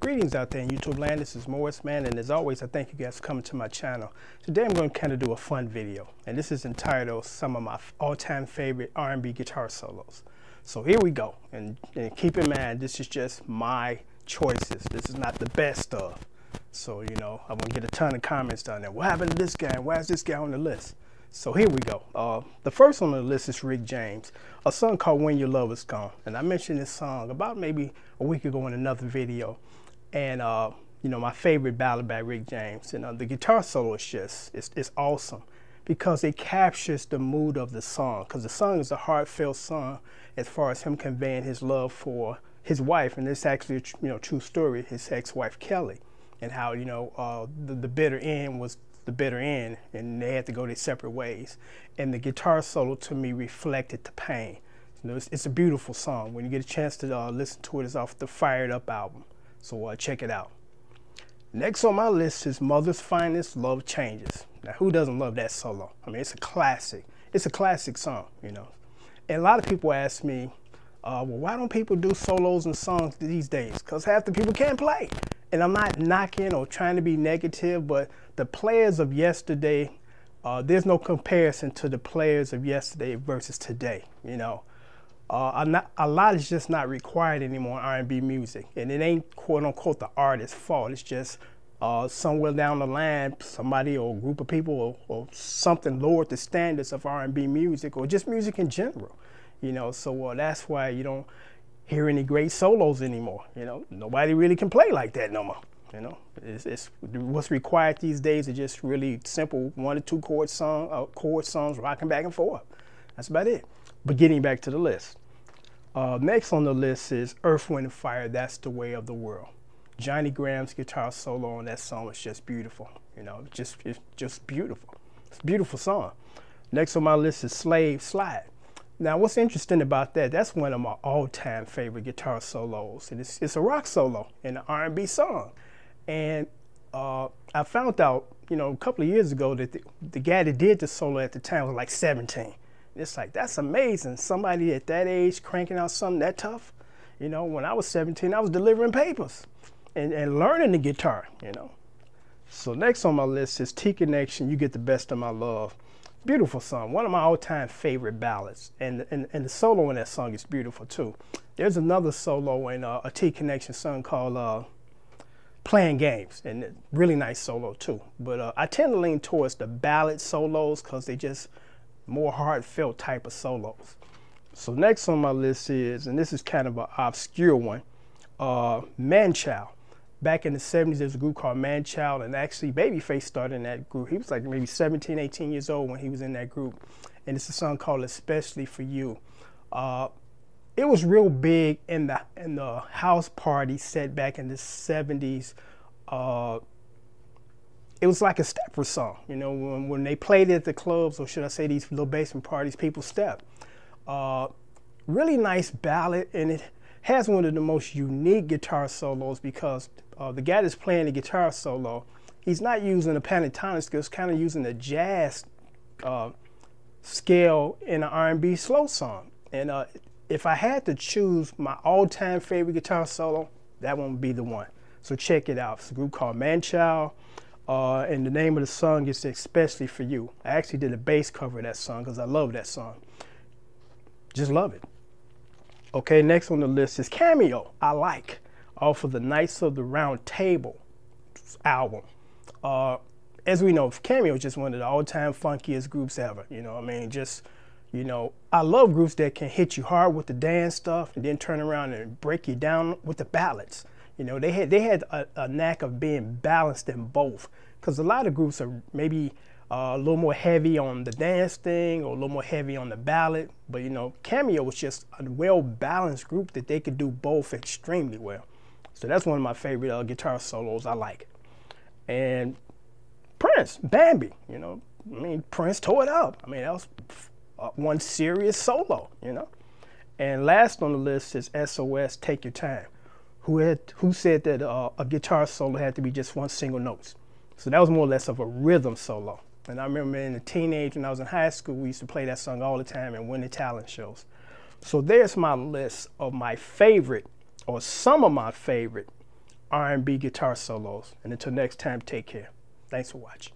Greetings out there in YouTube land. This is Morris, man, and as always, I thank you guys for coming to my channel. Today I'm going to kind of do a fun video, and this is entitled some of my all-time favorite R&B guitar solos. So here we go, and keep in mind, this is just my choices. This is not the best stuff. So, you know, I'm going to get a ton of comments down there. What happened to this guy? Why is this guy on the list? So here we go. The first one on the list is Rick James, a song called When Your Love Is Gone. And I mentioned this song about maybe a week ago in another video. And, you know, my favorite ballad by Rick James. And the guitar solo is just, it's awesome because it captures the mood of the song. Because the song is a heartfelt song as far as him conveying his love for his wife. And it's actually a true story, his ex-wife Kelly. And how, you know, the bitter end was the bitter end, and they had to go their separate ways. And the guitar solo to me reflected the pain. You know, it's a beautiful song. When you get a chance to listen to it, it's off the Fired Up album. So check it out. Next on my list is Mother's Finest, Love Changes. Now, who doesn't love that solo? I mean, it's a classic. It's a classic song, you know. And a lot of people ask me, well, why don't people do solos and songs these days? Because half the people can't play. And I'm not knocking or trying to be negative, but the players of yesterday, there's no comparison to the players of yesterday versus today. You know, a lot is just not required anymore in R&B music, and it ain't quote unquote the artist's fault. It's just somewhere down the line, somebody or a group of people or something lowered the standards of R&B music or just music in general. You know, so that's why you don't hear any great solos anymore. You know, nobody really can play like that no more. You know, it's what's required these days is just really simple 1 or 2 chord songs rocking back and forth. That's about it. But getting back to the list, next on the list is Earth, Wind and Fire, That's the Way of the World. Johnny Graham's guitar solo on that song is just beautiful. You know, it's just beautiful. It's a beautiful song. Next on my list is Slave Slide. Now, what's interesting about that, that's one of my all-time favorite guitar solos. And it's a rock solo in an R&B song. And I found out, you know, a couple of years ago that the guy that did the solo at the time was like 17. It's like, that's amazing. Somebody at that age cranking out something that tough. You know, when I was 17, I was delivering papers and learning the guitar, you know. So next on my list is T-Connection, You Get the Best of My Love. Beautiful song, one of my all-time favorite ballads, and the solo in that song is beautiful too. There's another solo in a T-Connection song called Playing Games, and really nice solo too. But I tend to lean towards the ballad solos because they just more heartfelt type of solos. So next on my list is, and this is kind of an obscure one, Manchild. Back in the 70s, there was a group called Manchild, and actually Babyface started in that group. He was like maybe 17, 18 years old when he was in that group. And it's a song called Especially for You. It was real big in the house party set back in the 70s. It was like a stepper song. You know, when they played it at the clubs, or should I say these little basement parties, people step. Really nice ballad, and it has one of the most unique guitar solos because the guy that's playing the guitar solo, he's not using a pentatonic scale, he's kind of using a jazz scale in an R&B slow song. And if I had to choose my all-time favorite guitar solo, that one would be the one. So check it out. It's a group called Manchild, and the name of the song is Especially for You. I actually did a bass cover of that song because I love that song. Just love it. Okay, next on the list is Cameo, I Like, off of the Knights of the Round Table album. As we know, Cameo is just one of the all-time funkiest groups ever. You know, I mean, just, you know, I love groups that can hit you hard with the dance stuff and then turn around and break you down with the ballads. You know, they had a knack of being balanced in both, because a lot of groups are maybe a little more heavy on the dance thing or a little more heavy on the ballad. But, you know, Cameo was just a well-balanced group that they could do both extremely well. So that's one of my favorite guitar solos. I like it. And Prince, Bambi, you know, I mean, Prince tore it up. I mean, that was one serious solo, you know. And last on the list is SOS, Take Your Time, who said that a guitar solo had to be just one single note. So that was more or less of a rhythm solo. And I remember in the teenage, when I was in high school, we used to play that song all the time and win the talent shows. So there's my list of my favorite, or some of my favorite, R&B guitar solos. And until next time, take care. Thanks for watching.